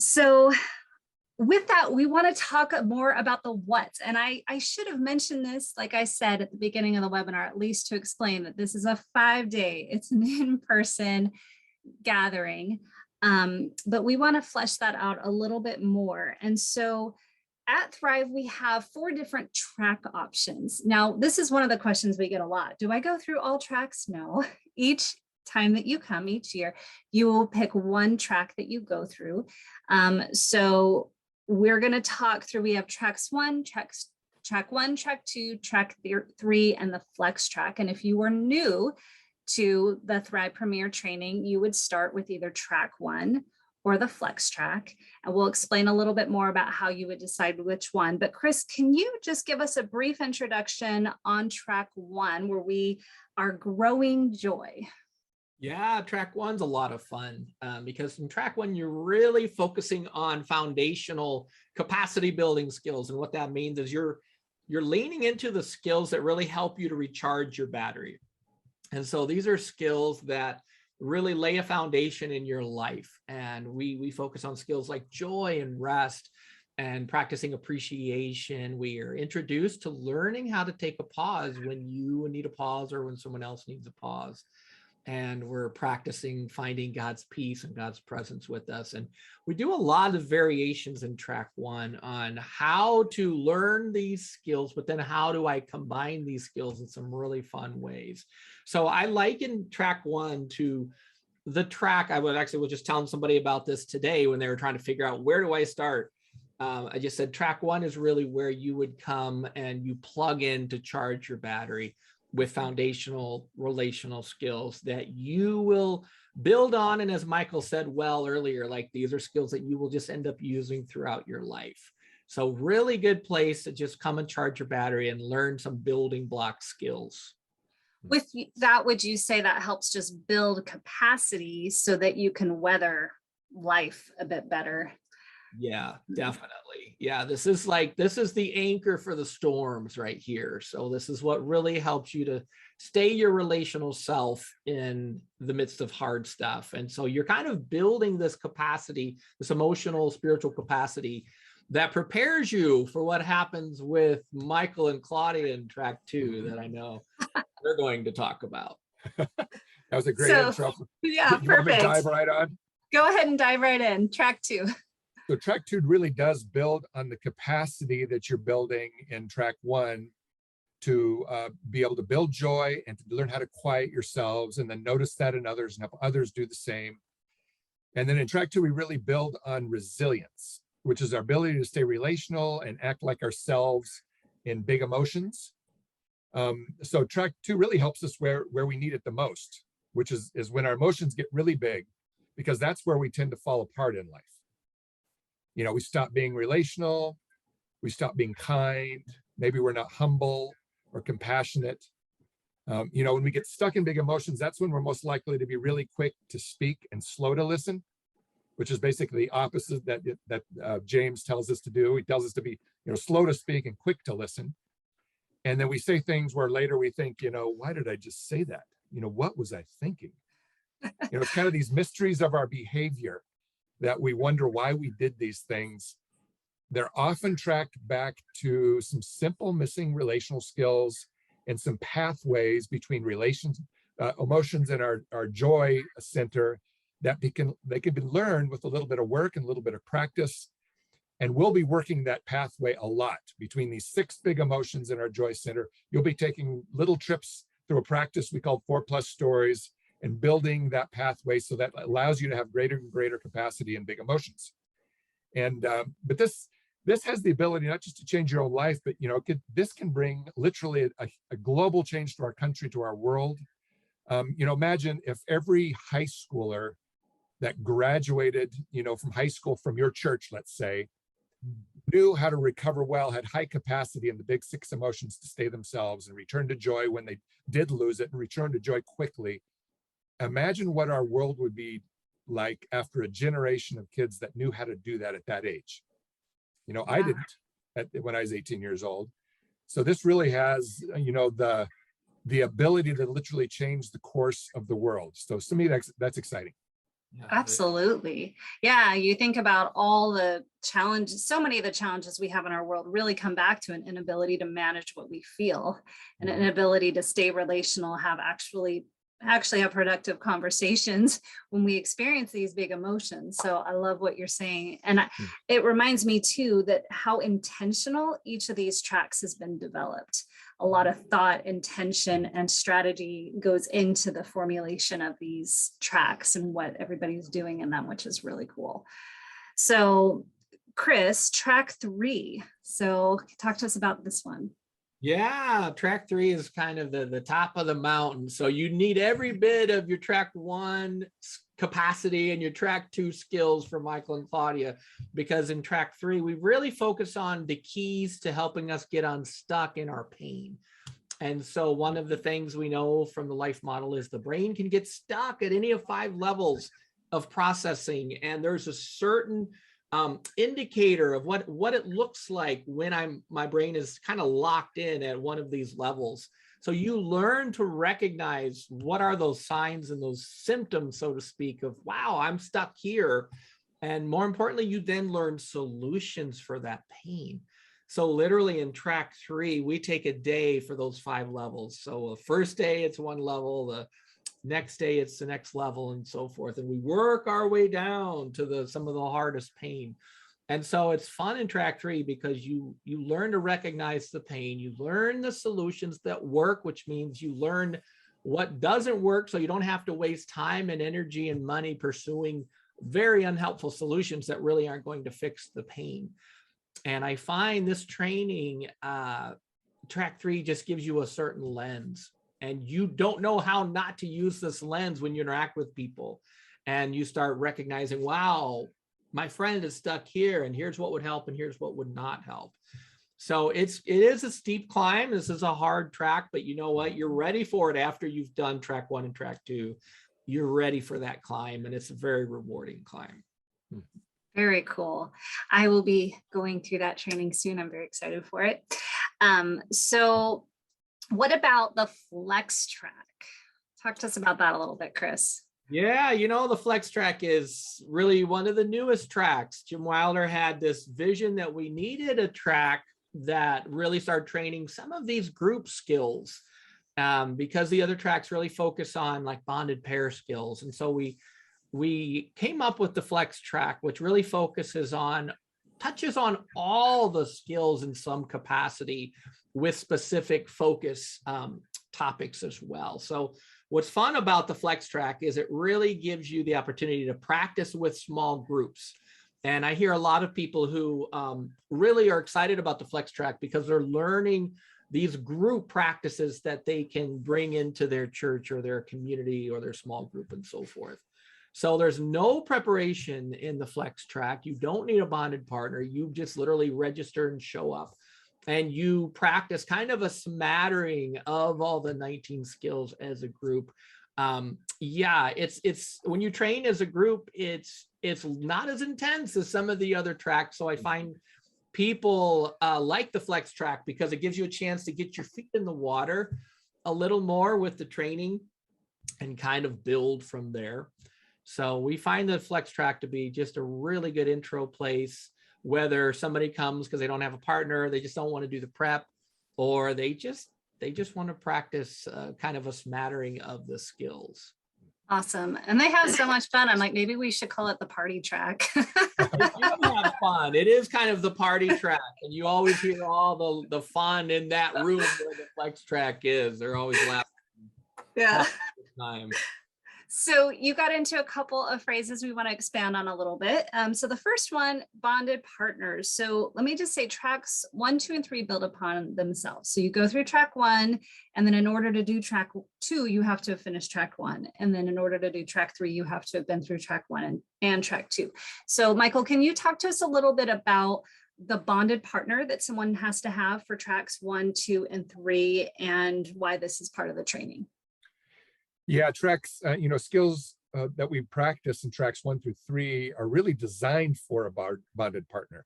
So with that, we want to talk more about the what. And I should have mentioned this, like I said at the beginning of the webinar, at least to explain that this is a 5-day, it's an in-person gathering. But we want to flesh that out a little bit more. And so at Thrive, we have 4 different track options. Now, this is one of the questions we get a lot. Do I go through all tracks? No. Each time that you come each year, you will pick one track that you go through. So we're going to talk through, we have track 1, track 2, track 3, and the flex track. And if you were new to the Thrive Premier training, you would start with either track 1 or the flex track. And we'll explain a little bit more about how you would decide which one. But Chris, can you just give us a brief introduction on track 1 where we are growing joy? Yeah, track 1's a lot of fun because in track 1, you're really focusing on foundational capacity building skills. And what that means is you're leaning into the skills that really help you to recharge your battery. And so these are skills that really lay a foundation in your life. And we focus on skills like joy and rest and practicing appreciation. We are introduced to learning how to take a pause when you need a pause or when someone else needs a pause. And we're practicing finding God's peace and God's presence with us. And we do a lot of variations in track 1 on how to learn these skills, but then how do I combine these skills in some really fun ways. So I liken track 1 to the track. I was just telling somebody about this today when they were trying to figure out where do I start. I just said track 1 is really where you would come and you plug in to charge your battery with foundational relational skills that you will build on. And as Michael said well earlier, like these are skills that you will just end up using throughout your life. So really good place to just come and charge your battery and learn some building block skills. With that, would you say that helps just build capacity so that you can weather life a bit better? Yeah, definitely. Yeah, this is the anchor for the storms right here. So this is what really helps you to stay your relational self in the midst of hard stuff. And so you're kind of building this capacity, this emotional, spiritual capacity that prepares you for what happens with Michael and Claudia in track 2 that I know we're going to talk about. That was a great intro. Yeah, you perfect. Want me to dive right on? Go ahead and dive right in. Track 2. So track 2 really does build on the capacity that you're building in track 1 to be able to build joy and to learn how to quiet yourselves and then notice that in others and help others do the same. And then in track 2, we really build on resilience, which is our ability to stay relational and act like ourselves in big emotions. So track 2 really helps us where we need it the most, which is when our emotions get really big, because that's where we tend to fall apart in life. You know, we stop being relational, we stop being kind, maybe we're not humble or compassionate. You know, when we get stuck in big emotions, that's when we're most likely to be really quick to speak and slow to listen, which is basically the opposite that James tells us to do. He tells us to be, slow to speak and quick to listen. And then we say things where later we think, why did I just say that? What was I thinking? It's kind of these mysteries of our behavior that we wonder why we did these things. They're often tracked back to some simple missing relational skills and some pathways between emotions and our joy center that they can be learned with a little bit of work and a little bit of practice. And we'll be working that pathway a lot between these 6 big emotions in our joy center. You'll be taking little trips through a practice we call 4+ stories and building that pathway so that allows you to have greater and greater capacity in big emotions. And but this has the ability not just to change your own life, but this can bring literally a global change to our country, to our world. Imagine if every high schooler that graduated, from high school from your church, let's say, knew how to recover well, had high capacity in the big 6 emotions to stay themselves and return to joy when they did lose it and return to joy quickly. Imagine what our world would be like after a generation of kids that knew how to do that at that age. Yeah. I didn't when I was 18 years old. So this really has, the ability to literally change the course of the world. So to me, that's exciting. Yeah. Absolutely. Yeah, you think about all the challenges, so many of the challenges we have in our world really come back to an inability to manage what we feel, and an inability to stay relational, have actually have productive conversations when we experience these big emotions. So I love what you're saying. And it reminds me too that how intentional each of these tracks has been developed. A lot of thought, intention, and strategy goes into the formulation of these tracks and what everybody's doing in them, which is really cool. So Chris, track 3. So talk to us about this one. Yeah, track 3 is kind of the top of the mountain. So you need every bit of your track 1 capacity and your track 2 skills for Michael and Claudia, because in track 3, we really focus on the keys to helping us get unstuck in our pain. And so one of the things we know from the life model is the brain can get stuck at any of 5 levels of processing. And there's a certain indicator of what it looks like when my brain is kind of locked in at one of these levels. So you learn to recognize what are those signs and those symptoms, so to speak, of, wow, I'm stuck here. And more importantly, you then learn solutions for that pain. So literally in track 3, we take a day for those 5 levels. So the first day, it's one level. The next day, it's the next level, and so forth. And we work our way down to some of the hardest pain. And so it's fun in track 3 because you learn to recognize the pain, you learn the solutions that work, which means you learn what doesn't work, so you don't have to waste time and energy and money pursuing very unhelpful solutions that really aren't going to fix the pain. And I find this training, track 3 just gives you a certain lens, and you don't know how not to use this lens when you interact with people. And you start recognizing, wow, my friend is stuck here, and here's what would help, and here's what would not help. So it is a steep climb. This is a hard track, but you know what? You're ready for it after you've done track 1 and track 2. You're ready for that climb, and it's a very rewarding climb. Very cool. I will be going through that training soon. I'm very excited for it. So what about the flex track? Talk to us about that a little bit, Chris. Yeah, the flex track is really one of the newest tracks. Jim Wilder had this vision that we needed a track that really started training some of these group skills, because the other tracks really focus on like bonded pair skills. And so we came up with the flex track, which really touches on all the skills in some capacity with specific focus topics as well. So what's fun about the flex track is it really gives you the opportunity to practice with small groups. And I hear a lot of people who really are excited about the flex track because they're learning these group practices that they can bring into their church or their community or their small group and so forth. So there's no preparation in the flex track. You don't need a bonded partner. You just literally register and show up, and you practice kind of a smattering of all the 19 skills as a group. Yeah, it's when you train as a group, it's not as intense as some of the other tracks. So I find people like the flex track because it gives you a chance to get your feet in the water a little more with the training and kind of build from there. So we find the flex track to be just a really good intro place, whether somebody comes because they don't have a partner, they just don't want to do the prep, or they just want to practice kind of a smattering of the skills. Awesome. And they have so much fun. I'm like, maybe we should call it the party track. You have fun. It is kind of the party track, and you always hear all the fun in that room where the flex track is. They're always laughing. Yeah. Time. So you got into a couple of phrases we want to expand on a little bit. So the first one, bonded partners. So let me just say tracks 1, 2, and 3 build upon themselves. So you go through track 1, and then in order to do track 2, you have to have finished track 1. And then in order to do track 3, you have to have been through track 1 and track 2. So Michael, can you talk to us a little bit about the bonded partner that someone has to have for tracks 1, 2, and 3, and why this is part of the training? Yeah, tracks, skills that we practice in tracks 1 through 3 are really designed for a bonded partner,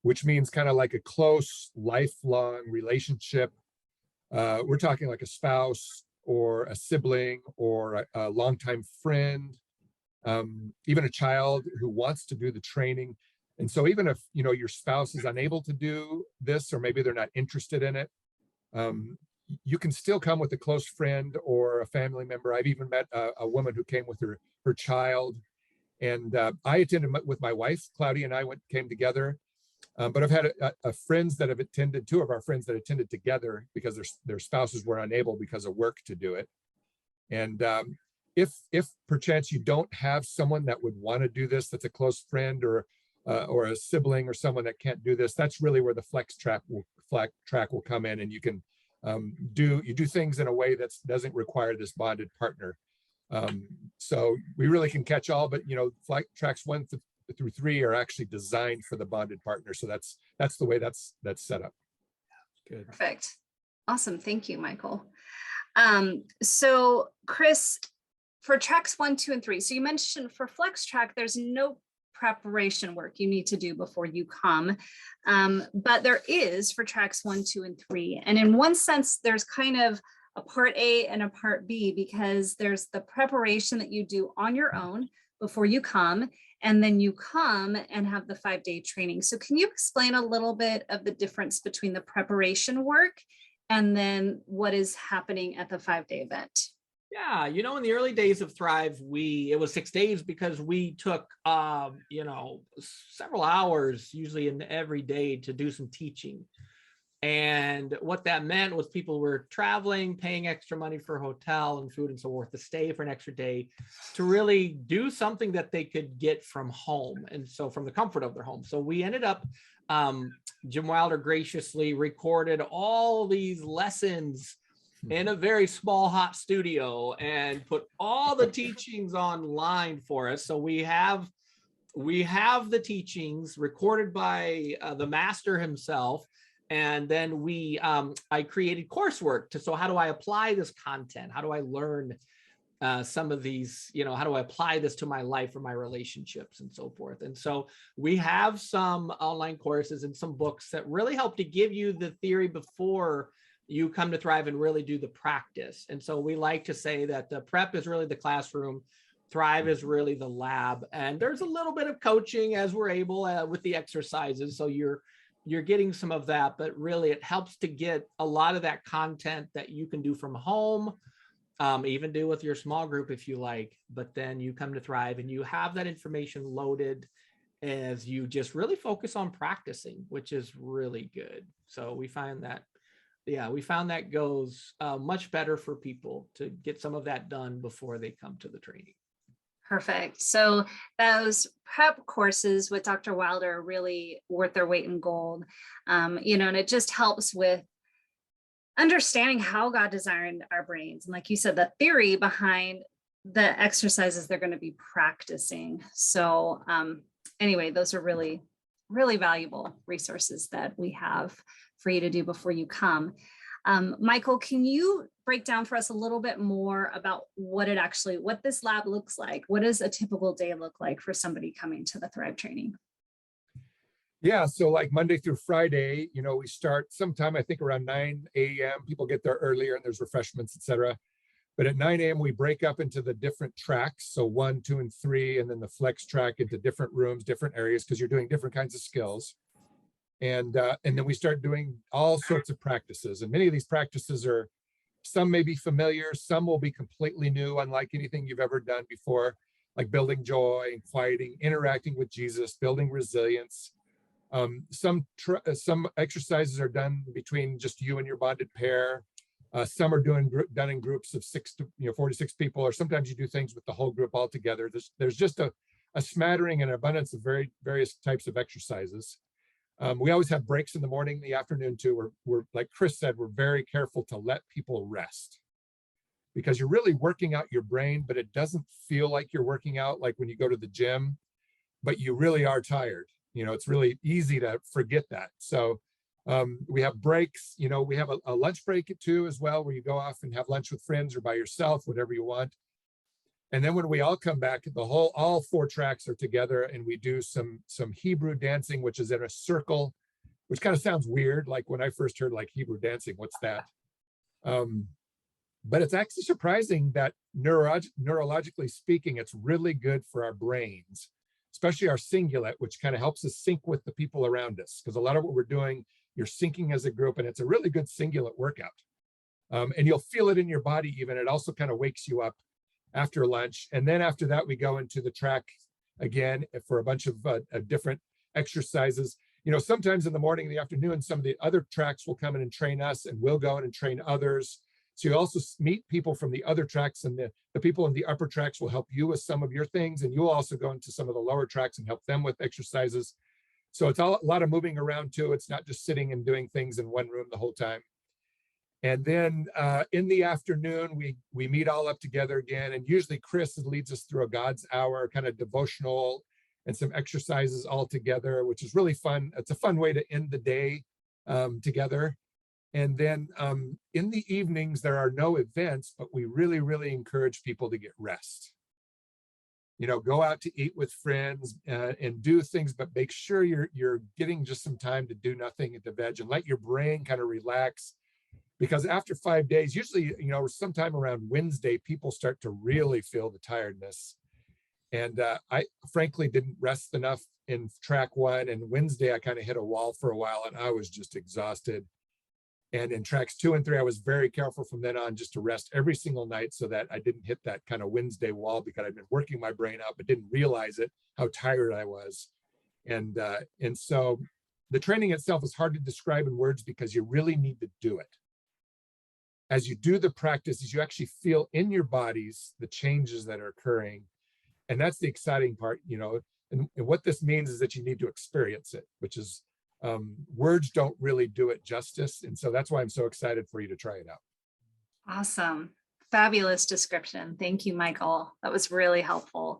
which means kind of like a close, lifelong relationship. We're talking like a spouse or a sibling or a longtime friend even a child who wants to do the training. And so even if, your spouse is unable to do this, or maybe they're not interested in it, you can still come with a close friend or a family member. I've even met a woman who came with her child. And I attended with my wife. Claudia and I came together. But I've had friends that have attended, two of our friends that attended together because their spouses were unable because of work to do it. And if perchance you don't have someone that would want to do this, that's a close friend or a sibling or someone that can't do this, that's really where the flex track will come in, and you can do things in a way that doesn't require this bonded partner. So we really can catch all, but flight tracks 1 through 3 are actually designed for the bonded partner. So that's the way that's set up. Good. Perfect. Awesome. Thank you, Michael. So Chris, for tracks 1, 2, and 3, so you mentioned for flex track, there's no preparation work you need to do before you come. But there is for tracks 1, 2, and 3. And in one sense, there's kind of a part A and a part B, because there's the preparation that you do on your own before you come, and then you come and have the 5-day training. So can you explain a little bit of the difference between the preparation work and then what is happening at the 5-day event? Yeah, in the early days of Thrive, it was 6 days because we took, several hours, usually in every day, to do some teaching. And what that meant was people were traveling, paying extra money for hotel and food and so forth to stay for an extra day to really do something that they could get from home. And so from the comfort of their home. So we ended up, Jim Wilder graciously recorded all these lessons in a very small, hot studio and put all the teachings online for us. So we have the teachings recorded by the master himself. And then I created coursework so how do I apply this content? How do I learn some of these, how do I apply this to my life or my relationships and so forth? And so we have some online courses and some books that really help to give you the theory before you come to Thrive and really do the practice. And so we like to say that the prep is really the classroom, Thrive is really the lab, and there's a little bit of coaching as we're able with the exercises. So you're getting some of that, but really it helps to get a lot of that content that you can do from home, even do with your small group if you like, but then you come to Thrive and you have that information loaded as you just really focus on practicing, which is really good. So we found that goes much better for people to get some of that done before they come to the training. Perfect. So those prep courses with Dr. Wilder are really worth their weight in gold. And it just helps with understanding how God designed our brains. And like you said, the theory behind the exercises they're going to be practicing. So anyway, those are really, really valuable resources that we have for you to do before you come. Michael, can you break down for us a little bit more about what this lab looks like? What does a typical day look like for somebody coming to the Thrive training? Yeah, so like Monday through Friday, we start sometime, I think around 9 a.m. People get there earlier and there's refreshments, etc. But at 9 a.m. we break up into the different tracks. So 1, 2, and 3, and then the flex track into different rooms, different areas, because you're doing different kinds of skills. And then we start doing all sorts of practices. And many of these practices some may be familiar, some will be completely new, unlike anything you've ever done before, like building joy and quieting, interacting with Jesus, building resilience. Some exercises are done between just you and your bonded pair. Some are done in groups of 46 people, or sometimes you do things with the whole group all together. There's just a smattering and abundance of various types of exercises. We always have breaks in the morning, the afternoon too. We're like Chris said, we're very careful to let people rest, because you're really working out your brain, but it doesn't feel like you're working out like when you go to the gym, but you really are tired. It's really easy to forget that. So we have breaks, we have a lunch break too as well, where you go off and have lunch with friends or by yourself, whatever you want. And then when we all come back, all 4 tracks are together, and we do some Hebrew dancing, which is in a circle, which kind of sounds weird. Like when I first heard like Hebrew dancing, what's that? But it's actually surprising that neurologically speaking, it's really good for our brains, especially our cingulate, which kind of helps us sync with the people around us. Because a lot of what we're doing, you're syncing as a group, and it's a really good cingulate workout. And you'll feel it in your body even. It also kind of wakes you up after lunch. And then after that, we go into the track again for a bunch of different exercises. You know, sometimes in the morning, in the afternoon, some of the other tracks will come in and train us, and we'll go in and train others. So you also meet people from the other tracks, and the people in the upper tracks will help you with some of your things. And you'll also go into some of the lower tracks and help them with exercises. So it's a lot of moving around too. It's not just sitting and doing things in one room the whole time. And then in the afternoon, we meet all up together again. And usually Chris leads us through a God's hour kind of devotional and some exercises all together, which is really fun. It's a fun way to end the day together. And then in the evenings, there are no events, but we really, really encourage people to get rest. You know, go out to eat with friends and do things, but make sure you're getting just some time to do nothing at the veg and let your brain kind of relax. Because after 5 days, usually, you know, sometime around Wednesday, people start to really feel the tiredness. And I frankly didn't rest enough in track one. And Wednesday, I kind of hit a wall for a while and I was just exhausted. And in tracks 2 and 3, I was very careful from then on just to rest every single night so that I didn't hit that kind of Wednesday wall, because I'd been working my brain out, but didn't realize it, how tired I was. And so the training itself is hard to describe in words because you really need to do it. As you do the practices, you actually feel in your bodies the changes that are occurring. And that's the exciting part, you know, and what this means is that you need to experience it, which is words don't really do it justice. And so that's why I'm so excited for you to try it out. Awesome. Fabulous description. Thank you, Michael. That was really helpful.